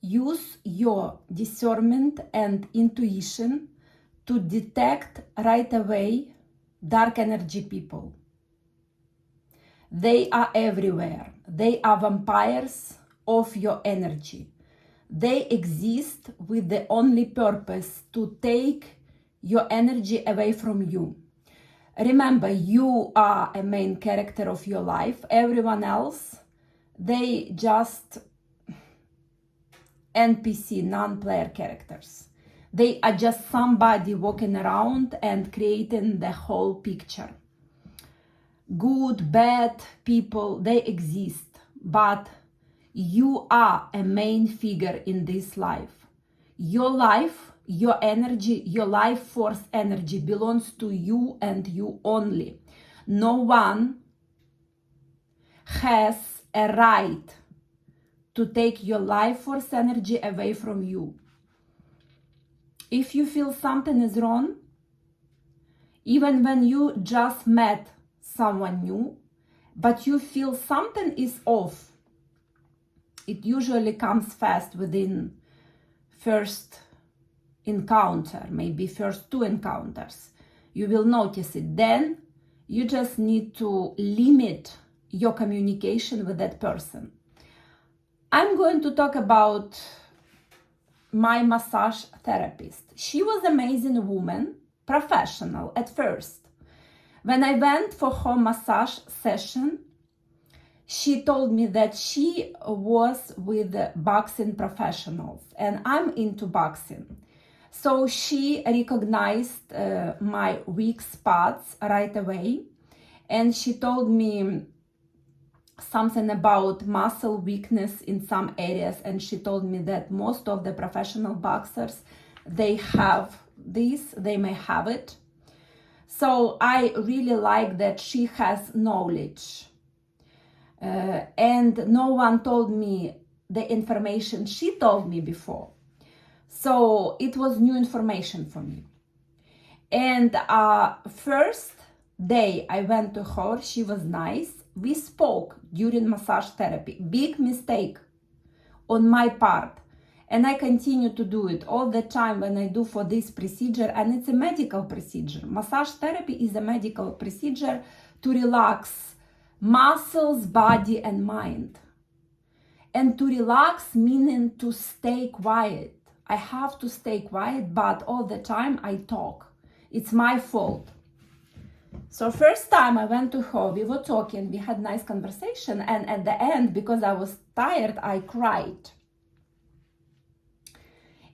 use your discernment and intuition to detect right away dark energy people. They are everywhere. They are vampires of your energy. They exist with the only purpose to take your energy away from you. Remember, you are a main character of your life. Everyone else, they just NPC, non-player characters. They are just somebody walking around and creating the whole picture. Good, bad people, they exist, but you are a main figure in this life. Your life, your energy, your life force energy belongs to you and you only. No one has a right to take your life force energy away from you. If you feel something is wrong, even when you just met someone new, but you feel something is off, it usually comes fast within first encounter, maybe first 2 encounters. You will notice it. Then you just need to limit your communication with that person. I'm going to talk about my massage therapist. She was an amazing woman, professional at first. When I went for her massage session, she told me that she was with boxing professionals and I'm into boxing. So she recognized my weak spots right away, and she told me something about muscle weakness in some areas, and she told me that most of the professional boxers, they have this, they may have it. So I really like that she has knowledge. And no one told me the information she told me before. So it was new information for me. And first day I went to her, she was nice. We spoke during massage therapy. Big mistake on my part. And I continue to do it all the time when I do for this procedure. And it's a medical procedure. Massage therapy is a medical procedure to relax muscles, body, and mind. And to relax meaning to stay quiet. I have to stay quiet, but all the time I talk. It's my fault. So first time I went to her, we were talking, we had nice conversation, and at the end, because I was tired, I cried.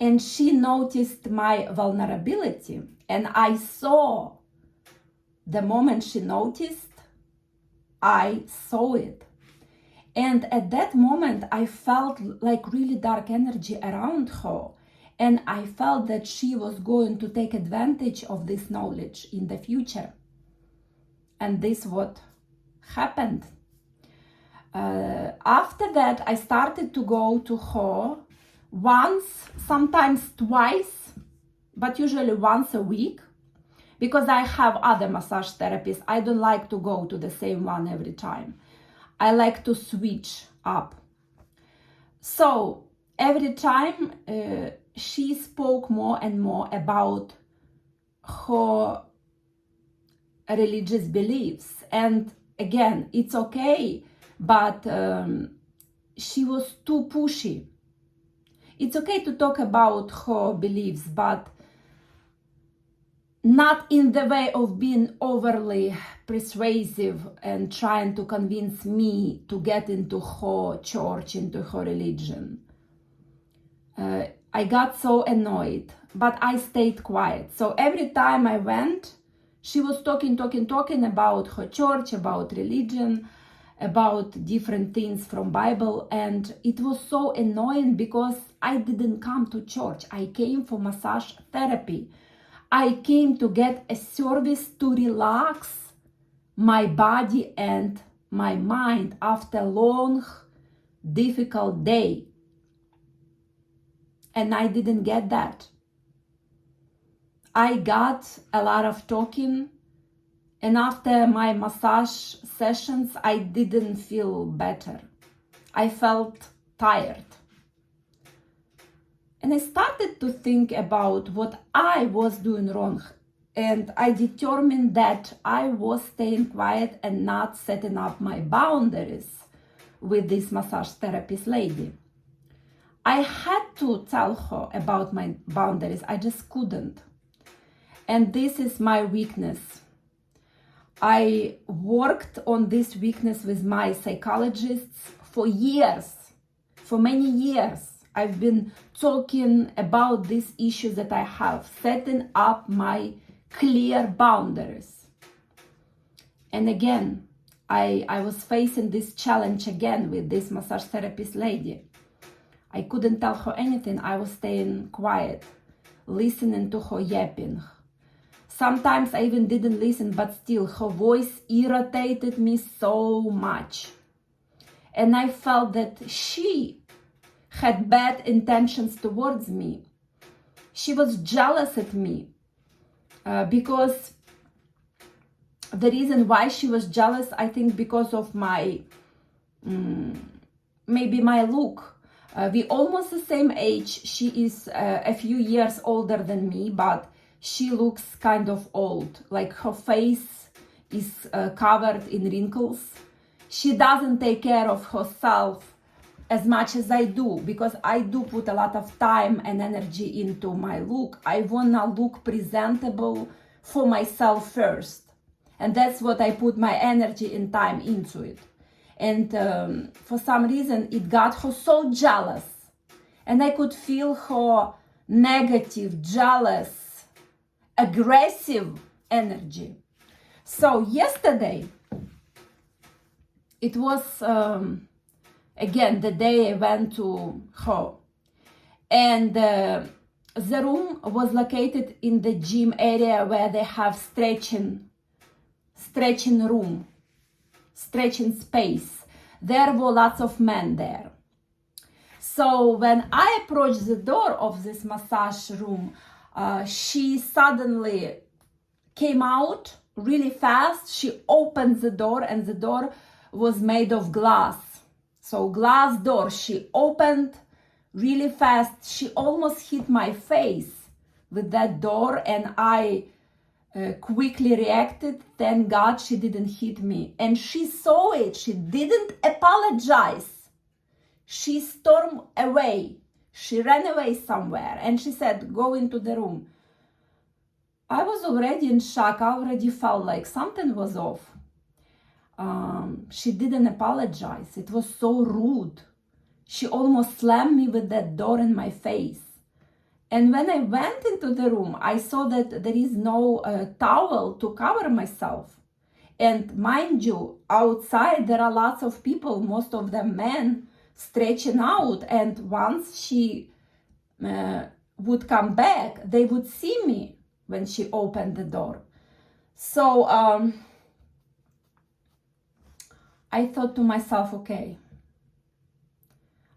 And she noticed my vulnerability, and I saw the moment she noticed, I saw it. And at that moment, I felt like really dark energy around her. And I felt that she was going to take advantage of this knowledge in the future. And this what happened. After that, I started to go to her once, sometimes twice, but usually once a week. Because I have other massage therapists, I don't like to go to the same one every time. I like to switch up. So every time she spoke more and more about her religious beliefs. And again, it's okay, but she was too pushy. It's okay to talk about her beliefs, but not in the way of being overly persuasive and trying to convince me to get into her church, into her religion. I got so annoyed, but I stayed quiet. So every time I went, she was talking about her church, about religion, about different things from Bible. And it was so annoying because I didn't come to church. I came for massage therapy. I came to get a service to relax my body and my mind after a long, difficult day. And I didn't get that. I got a lot of talking, and after my massage sessions, I didn't feel better. I felt tired. And I started to think about what I was doing wrong. And I determined that I was staying quiet and not setting up my boundaries with this massage therapist lady. I had to tell her about my boundaries. I just couldn't. And this is my weakness. I worked on this weakness with my psychologists for years, for many years. I've been talking about these issues that I have, setting up my clear boundaries. And again, I was facing this challenge again with this massage therapist lady. I couldn't tell her anything. I was staying quiet, listening to her yapping. Sometimes I even didn't listen, but still her voice irritated me so much. And I felt that she had bad intentions towards me. She was jealous at me because the reason why she was jealous, I think because of my, maybe my look. We almost the same age. She is a few years older than me, but she looks kind of old. Like her face is covered in wrinkles. She doesn't take care of herself as much as I do, because I do put a lot of time and energy into my look. I wanna look presentable for myself first. And that's what I put my energy and time into it. And for some reason, it got her so jealous. And I could feel her negative, jealous, aggressive energy. So yesterday, it was, again, the day I went to her. And the room was located in the gym area where they have stretching room, stretching space. There were lots of men there. So when I approached the door of this massage room, she suddenly came out really fast. She opened the door, and the door was made of glass. So glass door, she opened really fast. She almost hit my face with that door, and I quickly reacted. Thank God she didn't hit me. And she saw it. She didn't apologize. She stormed away. She ran away somewhere, and she said, go into the room. I was already in shock. I already felt like something was off. She didn't apologize. It was so rude. She almost slammed me with that door in my face. And when I went into the room, I saw that there is no towel to cover myself. And mind you, outside there are lots of people, most of them men, stretching out. And once she would come back, they would see me when she opened the door. So I thought to myself, okay,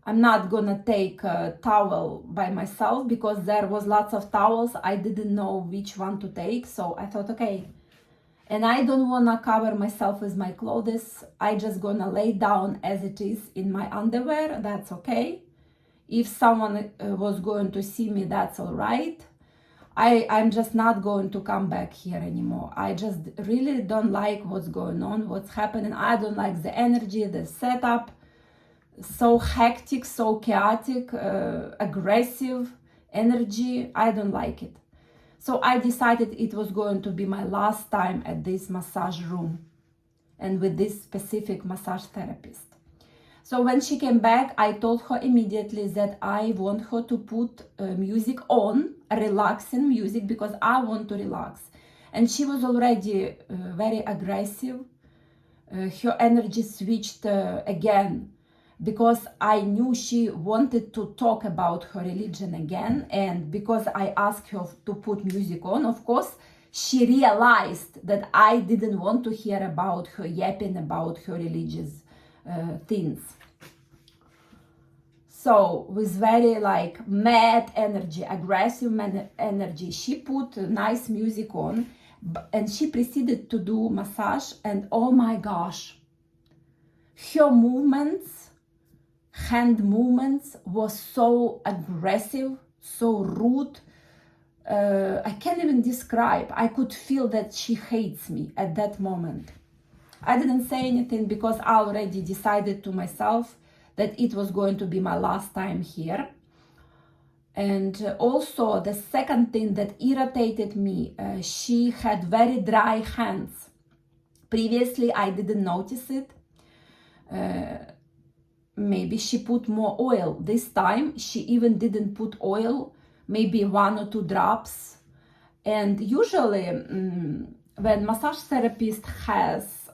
I'm not gonna take a towel by myself, because there was lots of towels. I didn't know which one to take. So I thought, okay, and I don't wanna cover myself with my clothes. I just gonna lay down as it is in my underwear. That's okay. If someone was going to see me, that's all right. I'm just not going to come back here anymore. I just really don't like what's going on, what's happening. I don't like the energy, the setup. So hectic, so chaotic, aggressive energy. I don't like it. So I decided it was going to be my last time at this massage room and with this specific massage therapist. So when she came back, I told her immediately that I want her to put music on, relaxing music, because I want to relax. And she was already very aggressive. Her energy switched again, because I knew she wanted to talk about her religion again. And because I asked her to put music on, of course, she realized that I didn't want to hear about her yapping about her religious things. So with very like mad energy, aggressive energy, she put nice music on, and she proceeded to do massage. And oh my gosh, her movements, hand movements, was so aggressive, so rude. I can't even describe. I could feel that she hates me at that moment. I didn't say anything because I already decided to myself that it was going to be my last time here. And also the second thing that irritated me, she had very dry hands. Previously, I didn't notice it. Maybe she put more oil. This time, she even didn't put oil, maybe 1 or 2 drops. And usually, when massage therapist has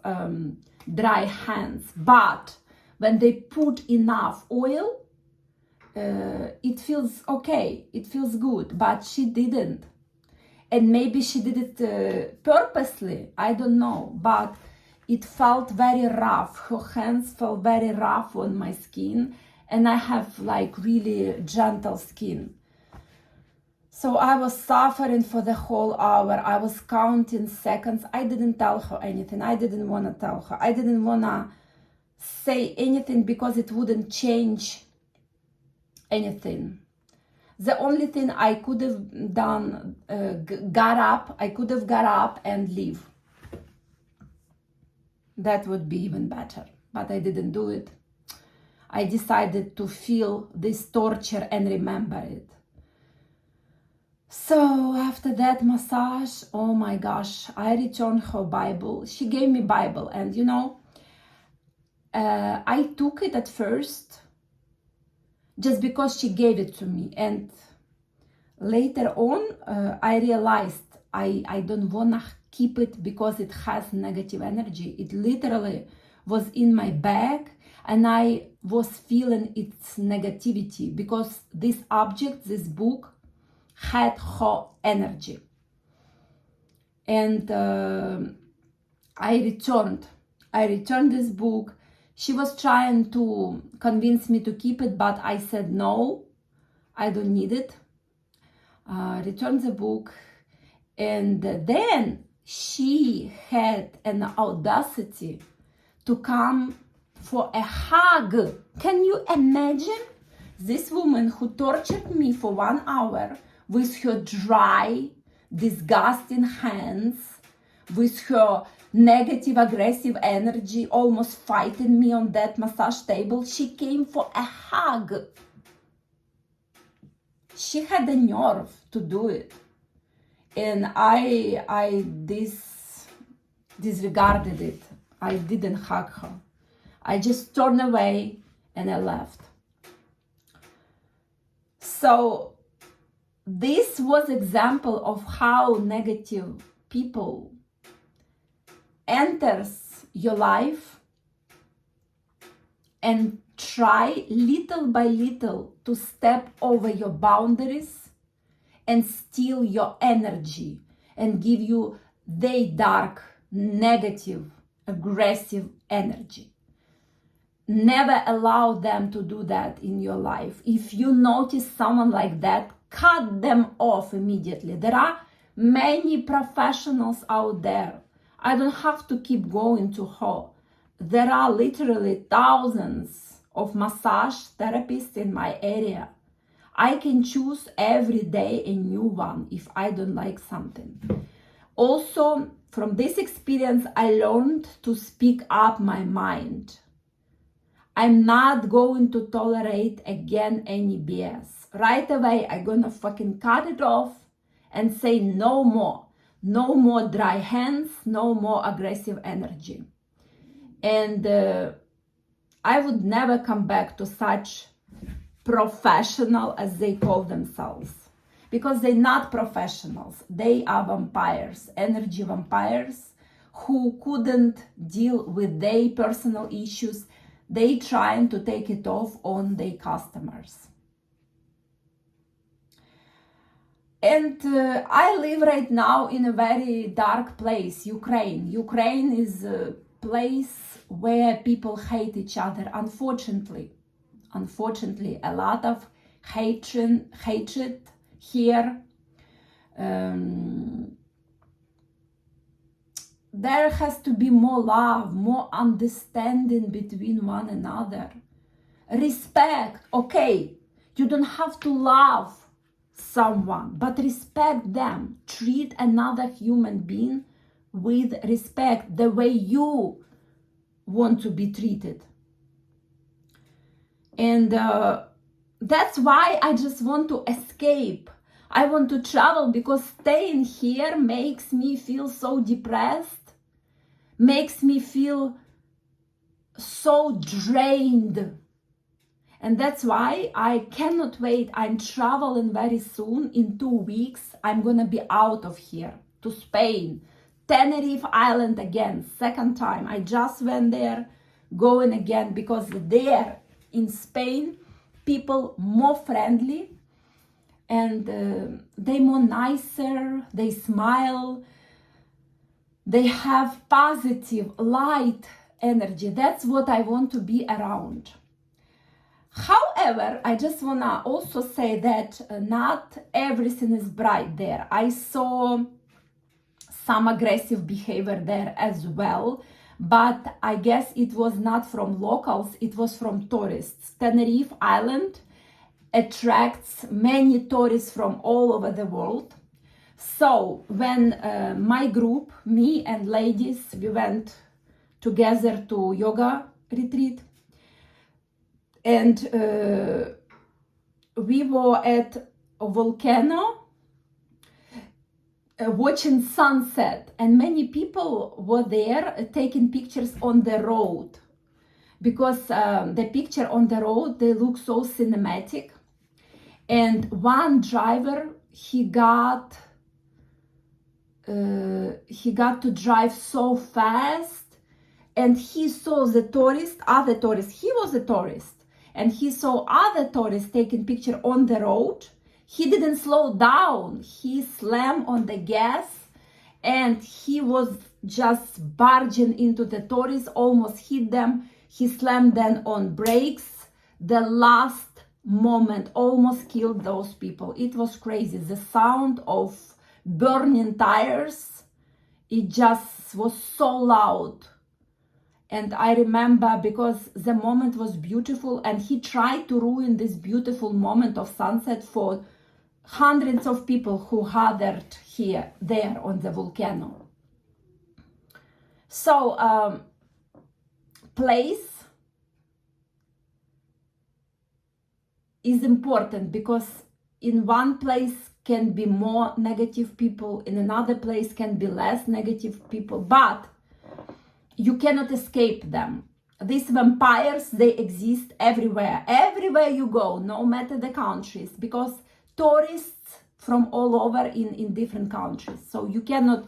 dry hands, but when they put enough oil, it feels okay, it feels good, but she didn't. And maybe she did it purposely, I don't know, but it felt very rough. Her hands felt very rough on my skin, and I have like really gentle skin. So I was suffering for the whole hour. I was counting seconds. I didn't tell her anything. I didn't want to tell her. I didn't want to say anything because it wouldn't change anything. The only thing I could have done, I could have got up and leave. That would be even better, but I didn't do it. I decided to feel this torture and remember it. So after that massage, oh my gosh, I returned her Bible. She gave me Bible, and you know, I took it at first just because she gave it to me, and later on I realized I don't wanna keep it because it has negative energy. It literally was in my bag, and I was feeling its negativity because this object, this book, had her energy. And I returned this book. She was trying to convince me to keep it, but I said no, I don't need it. Returned the book, and then she had an audacity to come for a hug. Can you imagine? This woman who tortured me for 1 hour with her dry, disgusting hands, with her negative, aggressive energy, almost fighting me on that massage table, she came for a hug. She had the nerve to do it. And I disregarded it. I didn't hug her. I just turned away and I left. So this was example of how negative people enters your life and try little by little to step over your boundaries and steal your energy and give you their dark, negative, aggressive energy. Never allow them to do that in your life. If you notice someone like that, cut them off immediately. There are many professionals out there. I don't have to keep going to her. There are literally thousands of massage therapists in my area. I can choose every day a new one if I don't like something. Also, from this experience, I learned to speak up my mind. I'm not going to tolerate again any BS. Right away, I'm gonna fucking cut it off and say no more. No more dry hands, no more aggressive energy. And I would never come back to such professional as they call themselves. Because they're not professionals. They are vampires, energy vampires, who couldn't deal with their personal issues. They trying to take it off on their customers. And I live right now in a very dark place, Ukraine. Ukraine is a place where people hate each other, unfortunately. Unfortunately, a lot of hatred here. There has to be more love, more understanding between one another. Respect, okay, you don't have to love someone, but respect them. Treat another human being with respect, the way you want to be treated. And that's why I just want to escape. I want to travel, because staying here makes me feel so depressed, makes me feel so drained. And that's why I cannot wait. I'm traveling very soon. In 2 weeks, I'm gonna be out of here to Spain. Tenerife Island again, second time. I just went there, going again, because there in Spain, people more friendly, and they more nicer, they smile, they have positive, light energy. That's what I want to be around. However, I just want to also say that not everything is bright there. I saw some aggressive behavior there as well, but I guess it was not from locals, it was from tourists. Tenerife Island attracts many tourists from all over the world. So when my group, me and ladies, we went together to yoga retreat, and we were at a volcano watching sunset, and many people were there taking pictures on the road, because the picture on the road, they look so cinematic. And one driver, he got to drive so fast, and he saw the other tourists, he was a tourist, and he saw other tourists taking picture on the road. He didn't slow down, he slammed on the gas, and he was just barging into the tourists, almost hit them. He slammed them on brakes. The last moment almost killed those people. It was crazy. The sound of burning tires, it just was so loud. And I remember, because the moment was beautiful, and he tried to ruin this beautiful moment of sunset for hundreds of people who gathered there on the volcano. So place is important, because in one place can be more negative people, in another place can be less negative people, but you cannot escape them. These vampires, they exist everywhere you go, no matter the countries, because tourists from all over in different countries. So you cannot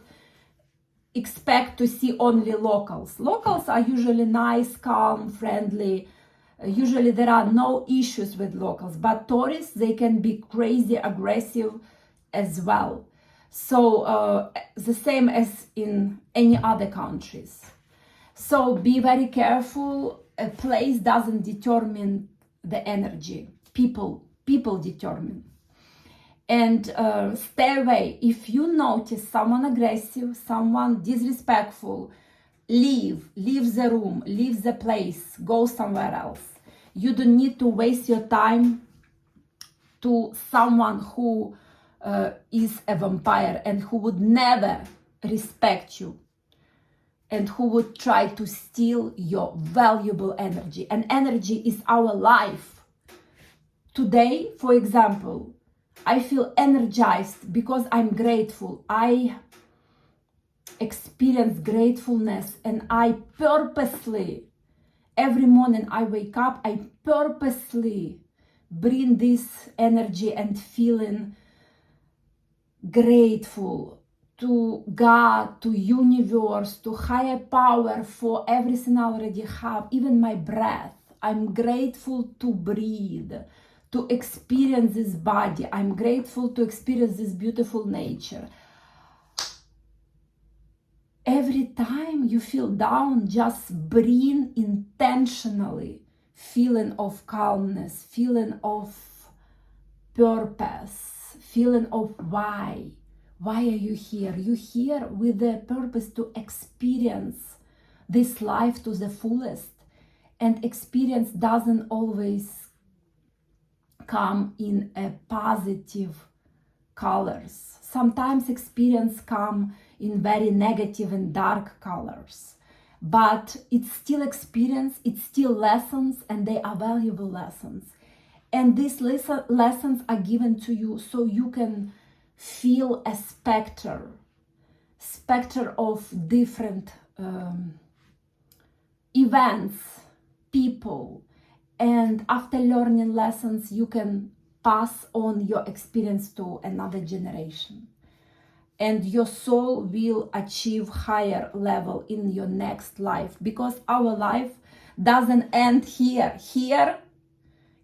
expect to see only locals. Locals are usually nice, calm, friendly. Usually there are no issues with locals, but tourists, they can be crazy, aggressive as well. So the same as in any other countries. So be very careful. A place doesn't determine the energy. People determine. And stay away. If you notice someone aggressive, someone disrespectful, leave the room, leave the place, go somewhere else. You don't need to waste your time to someone who is a vampire and who would never respect you, and who would try to steal your valuable energy. And energy is our life. Today, for example, I feel energized because I'm grateful. I experience gratefulness, and I purposely, every morning I wake up, I purposely bring this energy and feeling grateful to God, to universe, to higher power for everything I already have, even my breath. I'm grateful to breathe, to experience this body. I'm grateful to experience this beautiful nature. Every time you feel down, just bring intentionally feeling of calmness, feeling of purpose, feeling of why. Why are you here? You're here with the purpose to experience this life to the fullest. And experience doesn't always come in a positive colors. Sometimes experience come in very negative and dark colors, but it's still experience, it's still lessons, and they are valuable lessons. And these lessons are given to you so you can feel a specter of different events, people, and after learning lessons, you can pass on your experience to another generation. And your soul will achieve higher level in your next life, because our life doesn't end here. Here,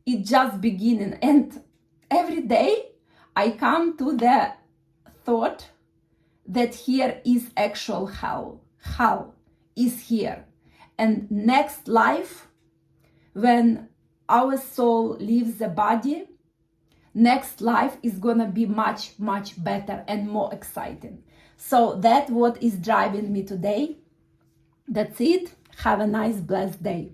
it's just beginning. And every day I come to the thought that here is actual hell. Hell is here. And next life, when our soul leaves the body, next life is gonna be much, much better and more exciting. So that's what is driving me today. That's it. Have a nice, blessed day.